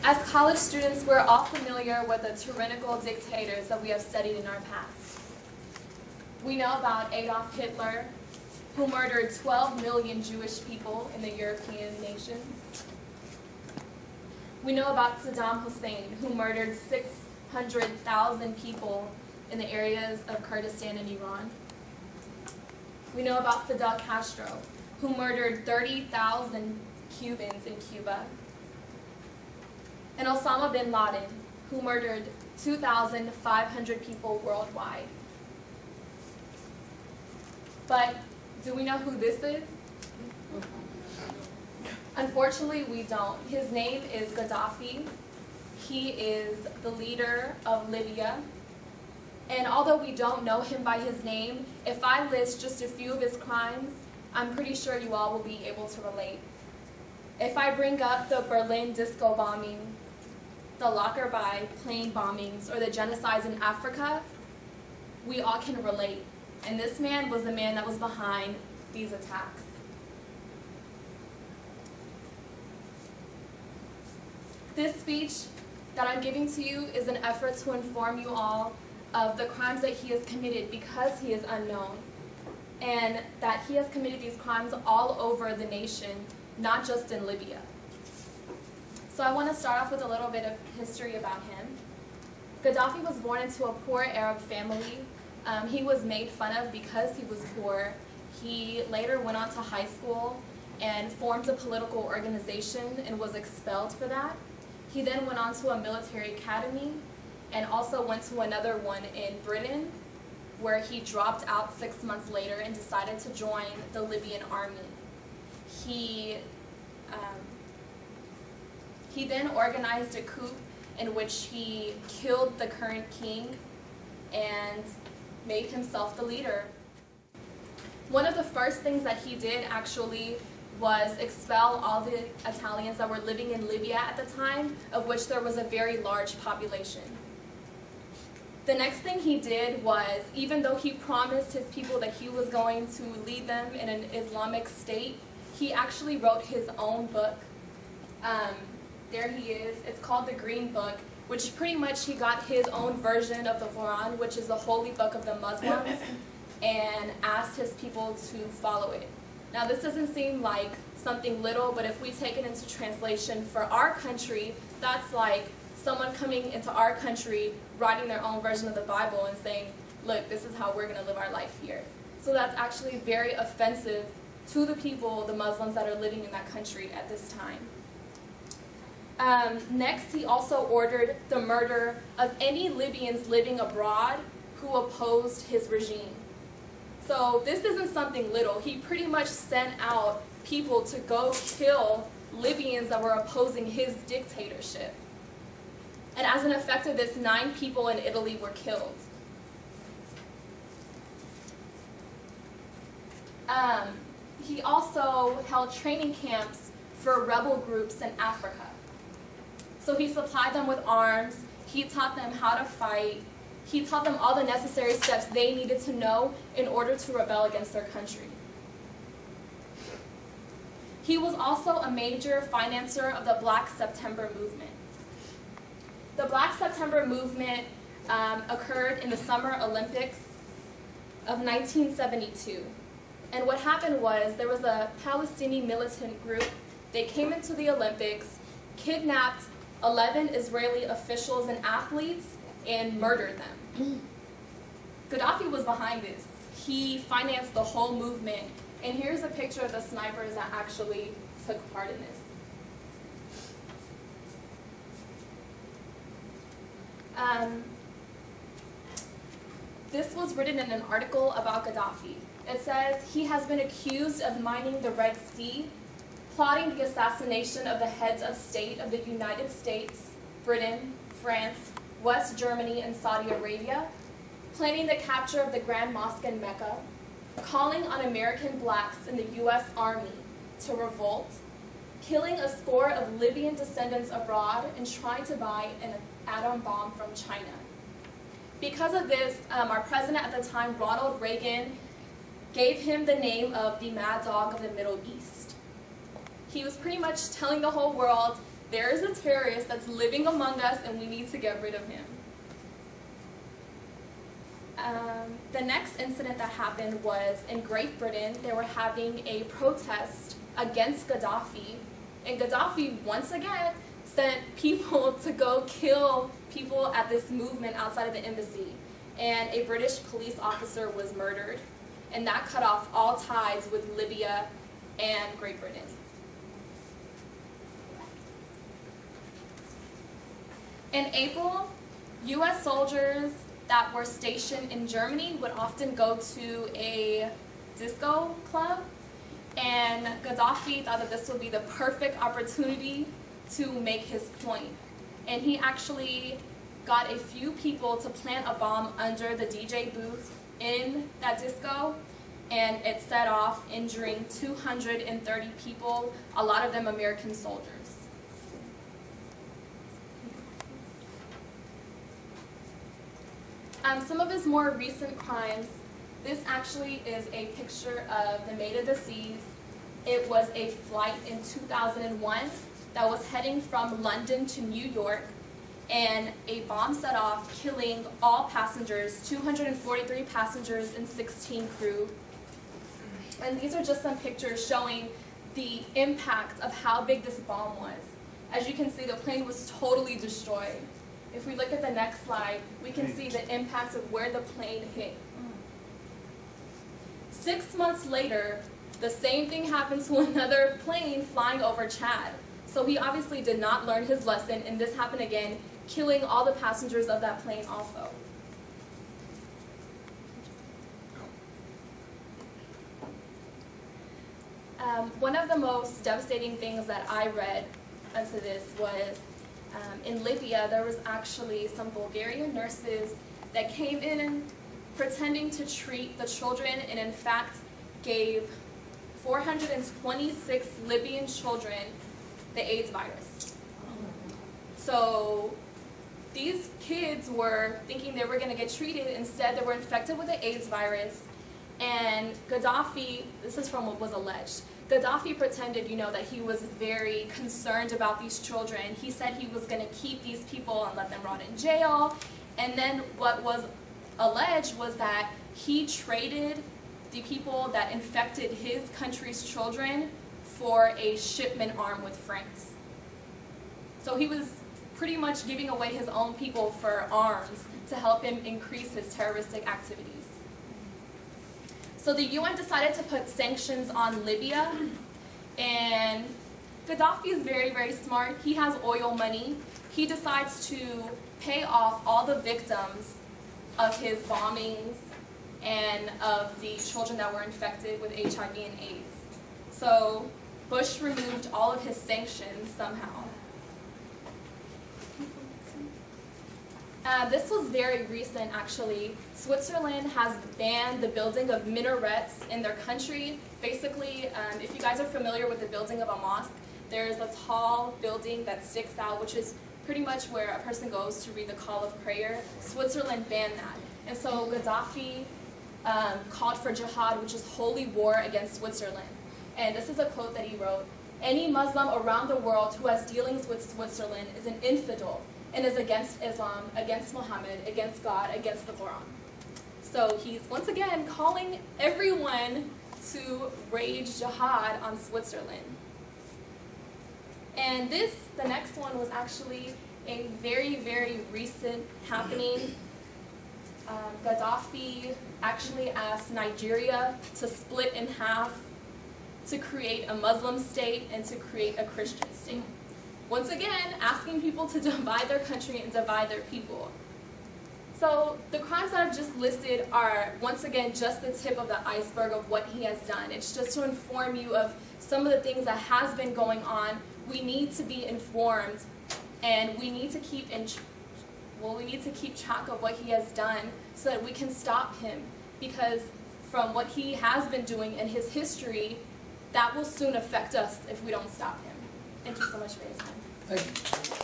As college students, we're all familiar with the tyrannical dictators that we have studied in our past. We know about Adolf Hitler, who murdered 12 million Jewish people in the European nations. We know about Saddam Hussein, who murdered 600,000 people in the areas of Kurdistan and Iran. We know about Fidel Castro, who murdered 30,000 Cubans in Cuba. And Osama bin Laden, who murdered 2,500 people worldwide. But do we know who this is? Unfortunately, we don't. His name is Qaddafi. He is the leader of Libya. And although we don't know him by his name, if I list just a few of his crimes, I'm pretty sure you all will be able to relate. If I bring up the Berlin disco bombing, the Lockerbie plane bombings, or the genocides in Africa, we all can relate. And this man was the man that was behind these attacks. This speech that I'm giving to you is an effort to inform you all of the crimes that he has committed because he is unknown, and that he has committed these crimes all over the nation, not just in Libya. So I want to start off with a little bit of history about him. Qaddafi was born into a poor Arab family. He was made fun of because he was poor. He later went on to high school and formed a political organization and was expelled for that. He then went on to a military academy and also went to another one in Britain, where he dropped out 6 months later and decided to join the Libyan army. He then organized a coup in which he killed the current king and made himself the leader. One of the first things that he did actually was expel all the Italians that were living in Libya at the time, of which there was a very large population. The next thing he did was, even though he promised his people that he was going to lead them in an Islamic state, he actually wrote his own book. There he is. It's called the Green Book, which pretty much he got his own version of the Quran, which is the holy book of the Muslims, and asked his people to follow it. Now, this doesn't seem like something little, but if we take it into translation for our country, that's like someone coming into our country, writing their own version of the Bible and saying, look, this is how we're going to live our life here. So that's actually very offensive to the people, the Muslims that are living in that country at this time. Next, he also ordered the murder of any Libyans living abroad who opposed his regime. So this isn't something little. He pretty much sent out people to go kill Libyans that were opposing his dictatorship. And as an effect of this, 9 people in Italy were killed. He also held training camps for rebel groups in Africa. So he supplied them with arms, he taught them how to fight, he taught them all the necessary steps they needed to know in order to rebel against their country. He was also a major financer of the Black September movement. The Black September movement occurred in the Summer Olympics of 1972. And what happened was there was a Palestinian militant group. They came into the Olympics, kidnapped 11 Israeli officials and athletes, and murdered them. Qaddafi was behind this. He financed the whole movement. And here's a picture of the snipers that actually took part in this. This was written in an article about Qaddafi. It says, he has been accused of mining the Red Sea, plotting the assassination of the heads of state of the United States, Britain, France, West Germany, and Saudi Arabia, planning the capture of the Grand Mosque in Mecca, calling on American blacks in the U.S. Army to revolt, killing a score of Libyan descendants abroad, and trying to buy an atom bomb from China. Because of this, our president at the time, Ronald Reagan, gave him the name of the Mad Dog of the Middle East. He was pretty much telling the whole world there is a terrorist that's living among us and we need to get rid of him. The next incident that happened was in Great Britain. They were having a protest against Qaddafi, and Qaddafi once again sent people to go kill people at this movement outside of the embassy, and a British police officer was murdered, and that cut off all ties with Libya and Great Britain. In April, U.S. soldiers that were stationed in Germany would often go to a disco club, and Qaddafi thought that this would be the perfect opportunity to make his point. And he actually got a few people to plant a bomb under the DJ booth in that disco, and it set off, injuring 230 people, a lot of them American soldiers. Some of his more recent crimes, this actually is a picture of the Maid of the Seas. It was a flight in 2001 that was heading from London to New York, and a bomb set off, killing all passengers, 243 passengers and 16 crew. And these are just some pictures showing the impact of how big this bomb was. As you can see, the plane was totally destroyed. If we look at the next slide, we can see the impact of where the plane hit. 6 months later, the same thing happened to another plane flying over Chad. So he obviously did not learn his lesson, and this happened again, killing all the passengers of that plane also. One of the most devastating things that I read into this was in Libya, there was actually some Bulgarian nurses that came in pretending to treat the children, and in fact gave 426 Libyan children the AIDS virus. So these kids were thinking they were going to get treated. Instead, they were infected with the AIDS virus. And Qaddafi, this is from what was alleged, Qaddafi pretended, that he was very concerned about these children. He said he was going to keep these people and let them rot in jail. And then what was alleged was that he traded the people that infected his country's children for a shipment arm with France. So he was pretty much giving away his own people for arms to help him increase his terroristic activities. So the UN decided to put sanctions on Libya, and Qaddafi is very, very smart. He has oil money. He decides to pay off all the victims of his bombings and of the children that were infected with HIV and AIDS. So Bush removed all of his sanctions somehow. This was very recent, actually. Switzerland has banned the building of minarets in their country. Basically, if you guys are familiar with the building of a mosque, there's a tall building that sticks out, which is pretty much where a person goes to read the call of prayer. Switzerland banned that. And so Qaddafi called for jihad, which is holy war against Switzerland. And this is a quote that he wrote: "Any Muslim around the world who has dealings with Switzerland is an infidel and is against Islam, against Muhammad, against God, against the Quran." So he's once again calling everyone to wage jihad on Switzerland. And the next one was actually a very, very recent happening. Qaddafi actually asked Nigeria to split in half to create a Muslim state and to create a Christian state. Once again, asking people to divide their country and divide their people. So the crimes that I've just listed are, once again, just the tip of the iceberg of what he has done. It's just to inform you of some of the things that has been going on. We need to be informed, and we need to keep track of what he has done so that we can stop him, because from what he has been doing in his history, that will soon affect us if we don't stop him. Thank you so much for your time. Thank you.